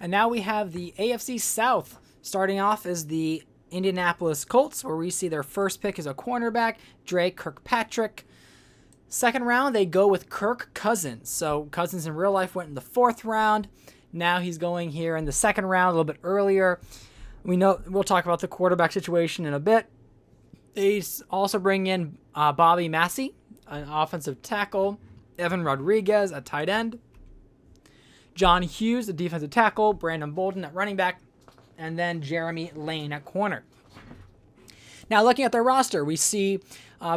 And now we have the AFC South. Starting off is the Indianapolis Colts, where we see their first pick is a cornerback, Drake Kirkpatrick. Second round, they go with Kirk Cousins. So Cousins in real life went in the fourth round. Now he's going here in the second round, a little bit earlier. We know we'll talk about the quarterback situation in a bit. They also bring in Bobby Massey, an offensive tackle, Evan Rodriguez, a tight end, John Hughes, a defensive tackle, Brandon Bolden at running back, and then Jeremy Lane at corner. Now, looking at their roster, we see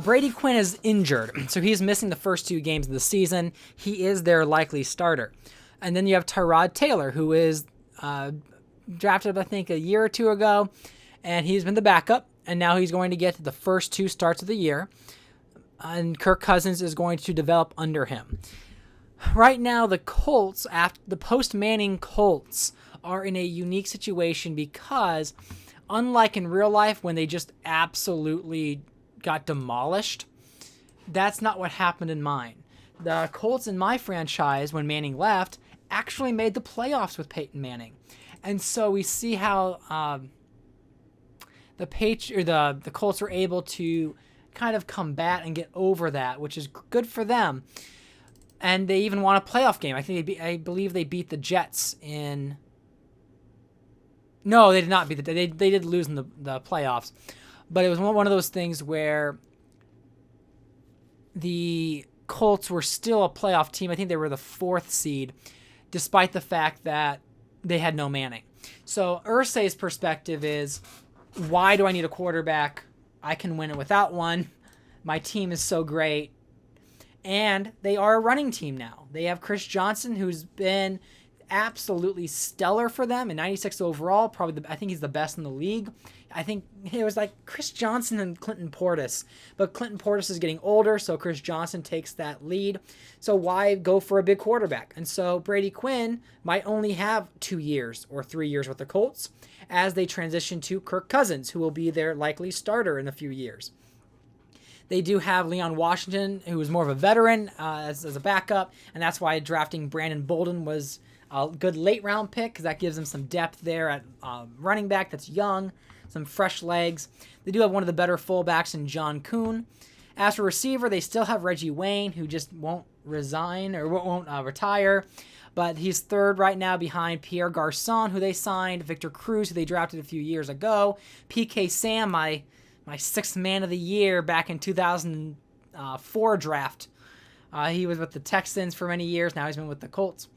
Brady Quinn is injured, so he's missing the first 2 games of the season. He is their likely starter. And then you have Tyrod Taylor, who is drafted, I think, a year or 2 ago, and he's been the backup, and now he's going to get the first 2 starts of the year, and Kirk Cousins is going to develop under him. Right now, the Colts, after the post-Manning Colts, are in a unique situation because, unlike in real life when they just absolutely got demolished, that's not what happened in mine. The Colts in my franchise, when Manning left, actually made the playoffs with Peyton Manning. And so we see how the Colts were able to kind of combat and get over that, which is good for them. And they even won a playoff game. I believe they beat the Jets in. No, they did not beat they did lose in the playoffs, but it was one of those things where the Colts were still a playoff team. I think they were the 4th seed, despite the fact that they had no Manning. So Irsay's perspective is, why do I need a quarterback? I can win it without one. My team is so great. And they are a running team now. They have Chris Johnson, who's been absolutely stellar for them, and 96 overall. I think he's the best in the league. I think it was like Chris Johnson and Clinton Portis, but Clinton Portis is getting older, so Chris Johnson takes that lead. So why go for a big quarterback? And so Brady Quinn might only have 2 years or 3 years with the Colts as they transition to Kirk Cousins, who will be their likely starter in a few years. They do have Leon Washington, who is more of a veteran as a backup, and that's why drafting Brandon Bolden was a good late-round pick, because that gives them some depth there at running back that's young, some fresh legs. They do have one of the better fullbacks in John Kuhn. As for receiver, they still have Reggie Wayne, who just won't resign or won't retire, but he's third right now behind Pierre Garçon, who they signed, Victor Cruz, who they drafted a few years ago, P.K. Sam, my 6th man of the year back in 2004 draft. He was with the Texans for many years. Now he's been with the Colts.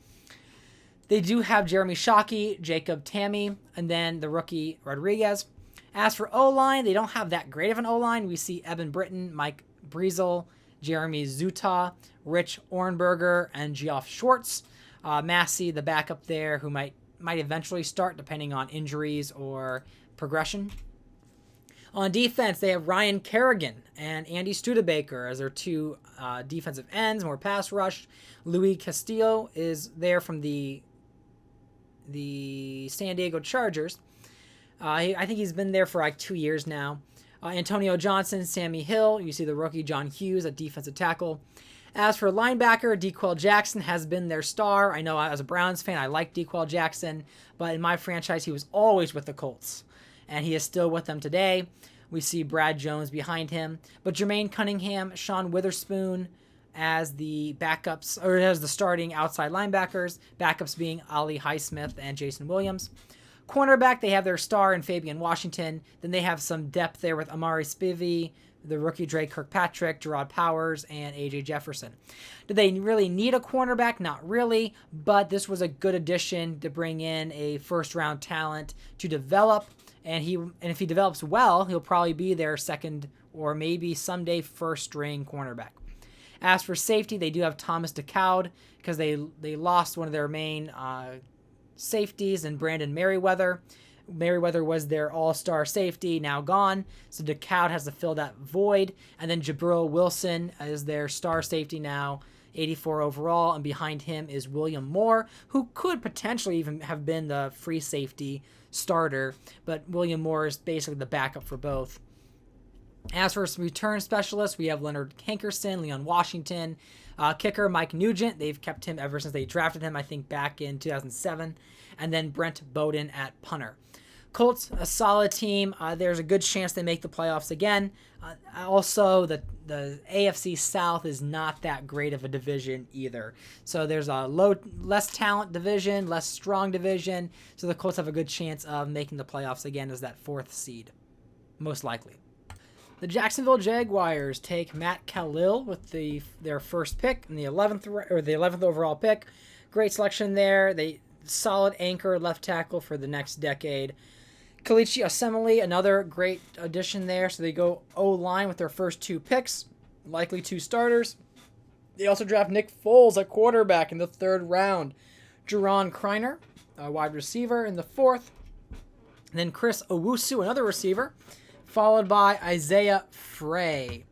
They do have Jeremy Shockey, Jacob Tammy, and then the rookie Rodriguez. As for O-line, they don't have that great of an O-line. We see Evan Britton, Mike Breezel, Jeremy Zuta, Rich Ornberger, and Geoff Schwartz. Massey, the backup there, who might eventually start depending on injuries or progression. On defense, they have Ryan Kerrigan and Andy Studebaker as their 2 defensive ends, more pass rush. Louis Castillo is there from the San Diego Chargers. I think he's been there for like 2 years now. Antonio Johnson, Sammy Hill. You see the rookie John Hughes at defensive tackle. As for linebacker, DeQuell Jackson has been their star. I know as a Browns fan, I like DeQuell Jackson, but in my franchise, he was always with the Colts, and he is still with them today. We see Brad Jones behind him, but Jermaine Cunningham, Sean Witherspoon as the backups, or as the starting outside linebackers, backups being Ali Highsmith and Jason Williams. Cornerback, they have their star in Fabian Washington. Then they have some depth there with Amari Spivey, the rookie Drake Kirkpatrick, Gerard Powers, and A.J. Jefferson. Do they really need a cornerback? Not really, but this was a good addition to bring in a first-round talent to develop, and if he develops well, he'll probably be their second or maybe someday first-string cornerback. As for safety, they do have Thomas DeCoud because they lost one of their main safeties in Brandon Merriweather. Merriweather was their all-star safety, now gone, so DeCoud has to fill that void. And then Jabril Wilson is their star safety now, 84 overall, and behind him is William Moore, who could potentially even have been the free safety starter, but William Moore is basically the backup for both. As for return specialists, we have Leonard Hankerson, Leon Washington, kicker Mike Nugent. They've kept him ever since they drafted him, I think, back in 2007. And then Brent Bowden at punter. Colts, a solid team. There's a good chance they make the playoffs again. Also, the AFC South is not that great of a division either. So there's a less talent division, less strong division. So the Colts have a good chance of making the playoffs again as that 4th seed, most likely. The Jacksonville Jaguars take Matt Kalil with their first pick in the 11th overall pick. Great selection there. They solid anchor left tackle for the next decade. Kalichi Osemele, another great addition there. So they go O-line with their first 2 picks, likely 2 starters. They also draft Nick Foles at quarterback in the 3rd round. Jerron Kreiner, a wide receiver, in the 4th. And then Chris Owusu, another receiver, followed by Isaiah Frey.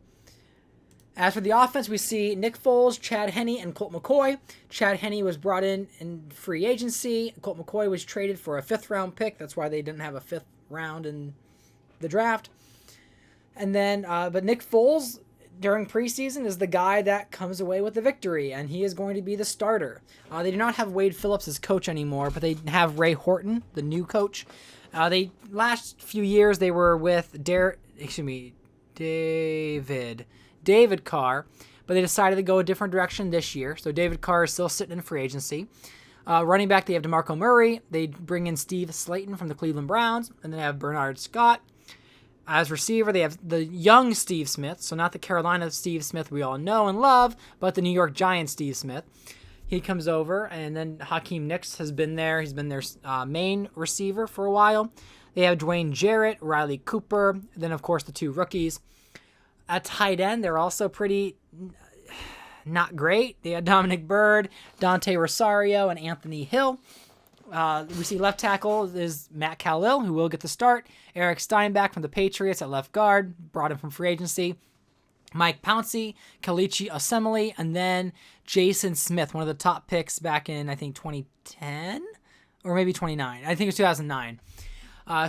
As for the offense, we see Nick Foles, Chad Henne, and Colt McCoy. Chad Henne was brought in free agency. Colt McCoy was traded for a 5th-round pick. That's why they didn't have a 5th round in the draft. And then, but Nick Foles, during preseason, is the guy that comes away with the victory, and he is going to be the starter. They do not have Wade Phillips as coach anymore, but they have Ray Horton, the new coach. Last few years, they were with David Carr, but they decided to go a different direction this year. So David Carr is still sitting in free agency. Running back, they have DeMarco Murray. They bring in Steve Slayton from the Cleveland Browns, and then they have Bernard Scott. As receiver, they have the young Steve Smith, so not the Carolina Steve Smith we all know and love, but the New York Giants Steve Smith. He comes over, and then Hakeem Nicks has been there. He's been their main receiver for a while. They have Dwayne Jarrett, Riley Cooper, then, of course, the 2 rookies. At tight end, they're also pretty not great. They have Dominic Byrd, Dante Rosario, and Anthony Hill. We see left tackle is Matt Kalil, who will get the start. Eric Steinbach from the Patriots at left guard, brought him from free agency. Mike Pouncey, Kalichi Osemele, and then Jason Smith, one of the top picks back in, I think, 2010 or maybe 29. I think it was 2009.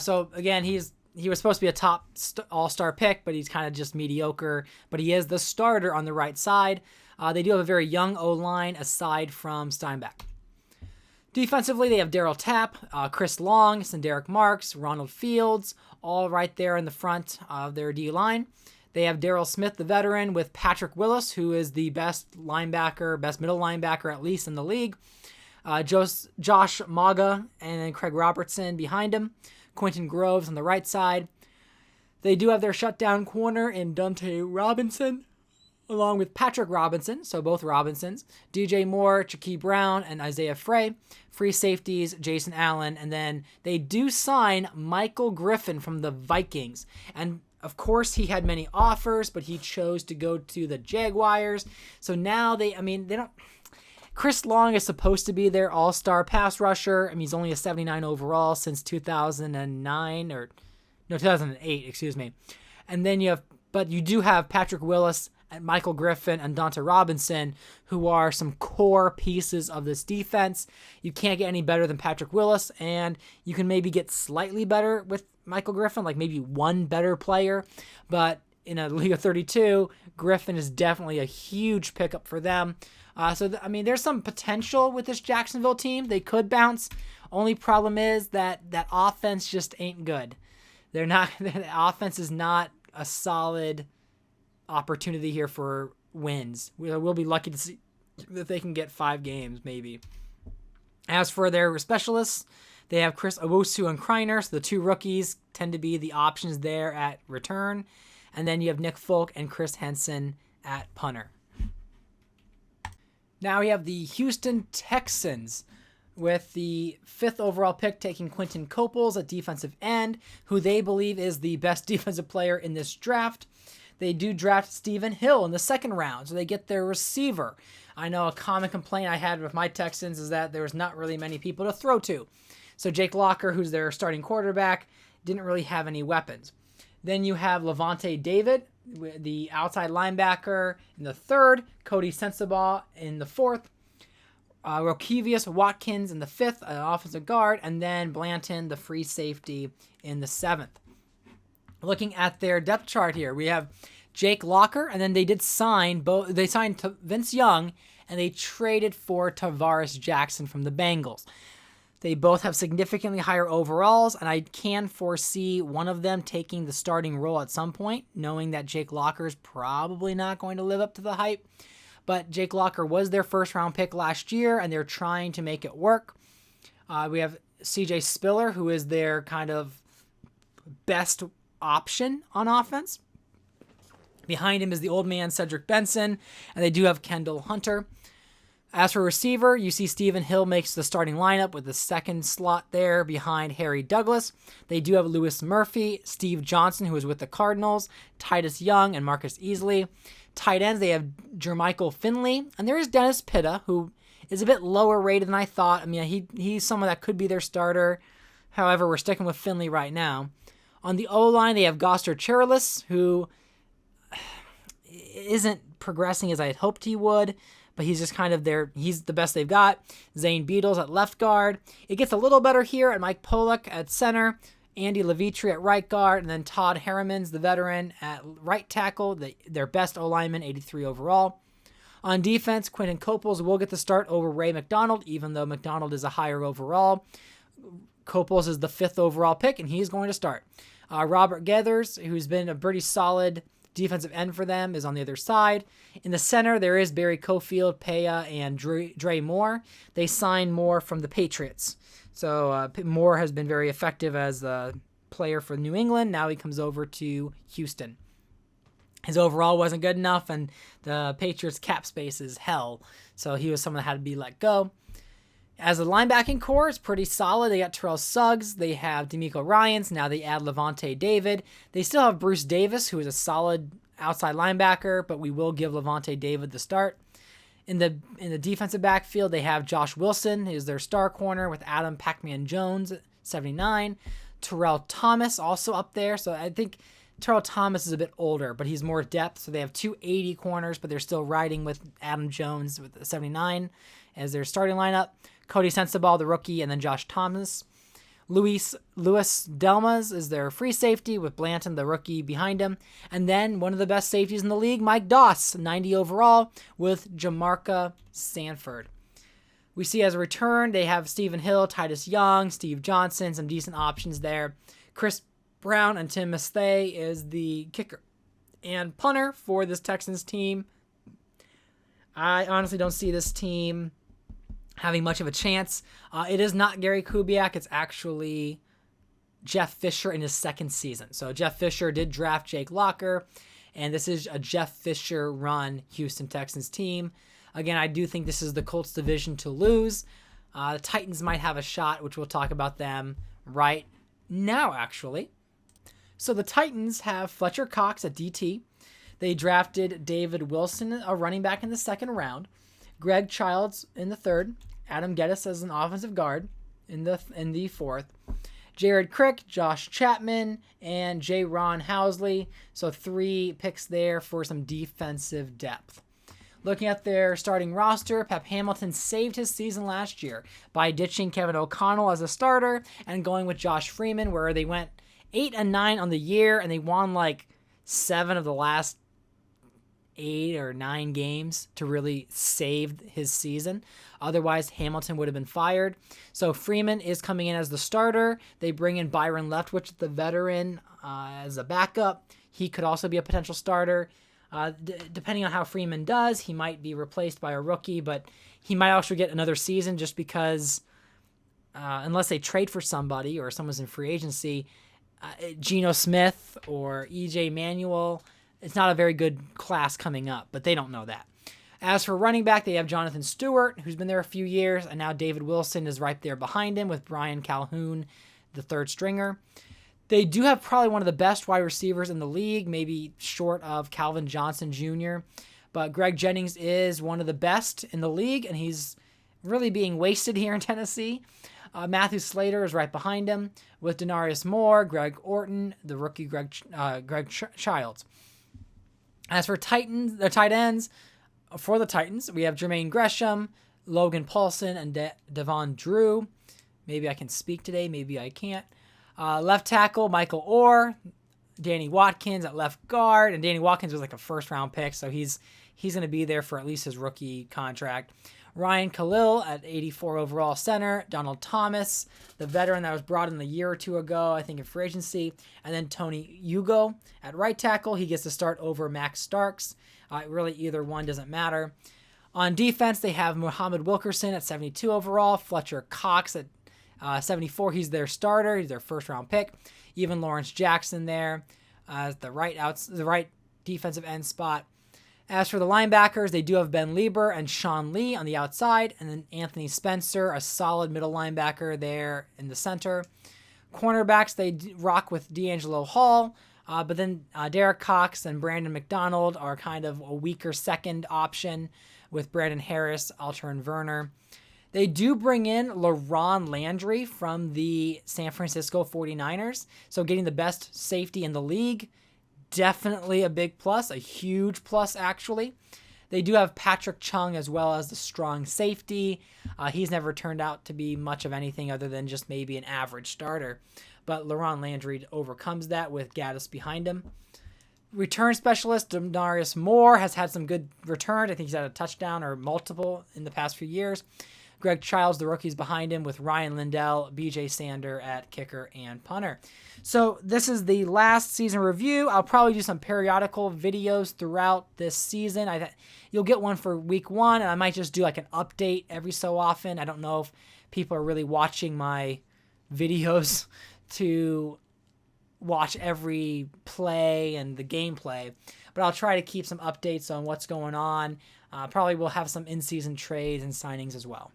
So, again, he was supposed to be a top all-star pick, but he's kind of just mediocre. But he is the starter on the right side. They do have a very young O-line aside from Steinbach. Defensively, they have Darryl Tapp, Chris Long, Derek Marks, Ronald Fields, all right there in the front of their D-line. They have Darrell Smith, the veteran, with Patrick Willis, who is the best middle linebacker at least in the league. Josh Maga and then Craig Robertson behind him. Quentin Groves on the right side. They do have their shutdown corner in Dante Robinson, along with Patrick Robinson, so both Robinsons, DJ Moore, Shaquille Brown, and Isaiah Frey. Free safeties, Jason Allen, and then they do sign Michael Griffin from the Vikings. And of course, he had many offers, but he chose to go to the Jaguars. So now they don't. Chris Long is supposed to be their all-star pass rusher. I mean, he's only a 79 overall since 2008, excuse me. And then you do have Patrick Willis and Michael Griffin and Dante Robinson, who are some core pieces of this defense. You can't get any better than Patrick Willis, and you can maybe get slightly better with Michael Griffin, like maybe one better player. But in a league of 32, Griffin is definitely a huge pickup for them. There's some potential with this Jacksonville team. They could bounce. Only problem is that offense just ain't good. The offense is not a solid opportunity here for wins. We'll be lucky to see that they can get 5 games, maybe. As for their specialists, they have Chris Owusu and Kreiner, so the 2 rookies tend to be the options there at return. And then you have Nick Folk and Chris Henson at punter. Now we have the Houston Texans with the 5th overall pick taking Quentin Coples at defensive end, who they believe is the best defensive player in this draft. They do draft Stephen Hill in the 2nd round, so they get their receiver. I know a common complaint I had with my Texans is that there was not really many people to throw to. So Jake Locker, who's their starting quarterback, didn't really have any weapons. Then you have Levante David, the outside linebacker, in the 3rd. Cody Sensabaugh in the 4th. Rokevius Watkins in the 5th, an offensive guard. And then Blanton, the free safety, in the 7th. Looking at their depth chart here, we have Jake Locker, and then they did sign both. They signed Vince Young, and they traded for Tavares Jackson from the Bengals. They both have significantly higher overalls, and I can foresee one of them taking the starting role at some point, knowing that Jake Locker is probably not going to live up to the hype. But Jake Locker was their first-round pick last year, and they're trying to make it work. We have C.J. Spiller, who is their kind of best option on offense. Behind him is the old man Cedric Benson, and they do have Kendall Hunter. As for receiver, you see Stephen Hill makes the starting lineup with the second slot there behind Harry Douglas. They do have Lewis Murphy, Steve Johnson, who is with the Cardinals, Titus Young, and Marcus Easley. Tight ends, they have Jermichael Finley, and there is Dennis Pitta, who is a bit lower rated than I thought. I mean, he's someone that could be their starter. However, we're sticking with Finley right now. On the O-line, they have Goster Chirilis, who isn't progressing as I had hoped he would, but he's just kind of he's the best they've got. Zane Beadles at left guard. It gets a little better here at Mike Pollock at center, Andy Levitri at right guard, and then Todd Harriman's the veteran at right tackle, their best O-lineman, 83 overall. On defense, Quentin Coples will get the start over Ray McDonald, even though McDonald is a higher overall. Coples is the 5th overall pick, and he's going to start. Robert Gathers, who's been a pretty solid defensive end for them, is on the other side. In the center, there is Barry Cofield, Peya, and Dre Moore. They signed Moore from the Patriots. So Moore has been very effective as a player for New England. Now he comes over to Houston. His overall wasn't good enough, and the Patriots' cap space is hell. So he was someone that had to be let go. As a linebacking core, it's pretty solid. They got Terrell Suggs. They have D'Amico Ryans. Now they add Levante David. They still have Bruce Davis, who is a solid outside linebacker, but we will give Levante David the start. In the defensive backfield, they have Josh Wilson, who's their star corner, with Adam Pac-Man Jones, 79. Terrell Thomas also up there. So I think Terrell Thomas is a bit older, but he's more depth. So they have 280 corners, but they're still riding with Adam Jones with 79 as their starting lineup. Cody Sensabaugh, the rookie, and then Josh Thomas. Louis Delmas is their free safety with Blanton, the rookie, behind him. And then one of the best safeties in the league, Mike Doss, 90 overall, with Jamarca Sanford. We see as a return, they have Stephen Hill, Titus Young, Steve Johnson, some decent options there. Chris Brown and Tim Masthay is the kicker and punter for this Texans team. I honestly don't see this team having much of a chance. It is not Gary Kubiak. It's actually Jeff Fisher in his second season. So Jeff Fisher did draft Jake Locker, and this is a Jeff Fisher-run Houston Texans team. Again, I do think this is the Colts division to lose. The Titans might have a shot, which we'll talk about them right now, actually. So the Titans have Fletcher Cox at DT. They drafted David Wilson, a running back, in the second round. Greg Childs in the third. Adam Geddes as an offensive guard in the fourth. Jared Crick, Josh Chapman, and J. Ron Housley. So 3 picks there for some defensive depth. Looking at their starting roster, Pep Hamilton saved his season last year by ditching Kevin O'Connell as a starter and going with Josh Freeman, where they went 8-9 on the year, and they won like 7 of the last 8 or 9 games to really save his season. Otherwise, Hamilton would have been fired. So Freeman is coming in as the starter. They bring in Byron Leftwich, the veteran, as a backup. He could also be a potential starter. Depending on how Freeman does, he might be replaced by a rookie, but he might also get another season just because unless they trade for somebody or someone's in free agency, Geno Smith or EJ Manuel, it's not a very good class coming up, but they don't know that. As for running back, they have Jonathan Stewart, who's been there a few years, and now David Wilson is right there behind him with Brian Calhoun, the third stringer. They do have probably one of the best wide receivers in the league, maybe short of Calvin Johnson Jr., but Greg Jennings is one of the best in the league, and he's really being wasted here in Tennessee. Matthew Slater is right behind him with Denarius Moore, Greg Orton, the rookie Greg Childs. As for the tight ends, for the Titans, we have Jermaine Gresham, Logan Paulson, and Devon Drew. Maybe I can speak today, maybe I can't. Left tackle, Michael Orr. Danny Watkins at left guard, and Danny Watkins was like a first-round pick, so he's going to be there for at least his rookie contract. Ryan Khalil at 84 overall center. Donald Thomas, the veteran that was brought in a year or two ago, I think in free agency. And then Tony Hugo at right tackle. He gets to start over Max Starks. Really, either one doesn't matter. On defense, they have Muhammad Wilkerson at 72 overall. Fletcher Cox at 74. He's their starter. He's their first-round pick. Even Lawrence Jackson there as the right defensive end spot. As for the linebackers, they do have Ben Lieber and Sean Lee on the outside, and then Anthony Spencer, a solid middle linebacker there in the center. Cornerbacks, they rock with D'Angelo Hall, but then Derek Cox and Brandon McDonald are kind of a weaker second option with Brandon Harris, Alterin Werner. They do bring in LaRon Landry from the San Francisco 49ers, so getting the best safety in the league. Definitely a big plus, a huge plus actually. They do have Patrick Chung as well as the strong safety. He's never turned out to be much of anything other than just maybe an average starter. But LaRon Landry overcomes that with Gaddis behind him. Return specialist Demarius Moore has had some good returns. I think he's had a touchdown or multiple in the past few years. Greg Childs, the rookies behind him, with Ryan Lindell, BJ Sander at kicker and punter. So this is the last season review. I'll probably do some periodical videos throughout this season. You'll get one for week 1, and I might just do like an update every so often. I don't know if people are really watching my videos to watch every play and the gameplay, but I'll try to keep some updates on what's going on. Probably will have some in-season trades and signings as well.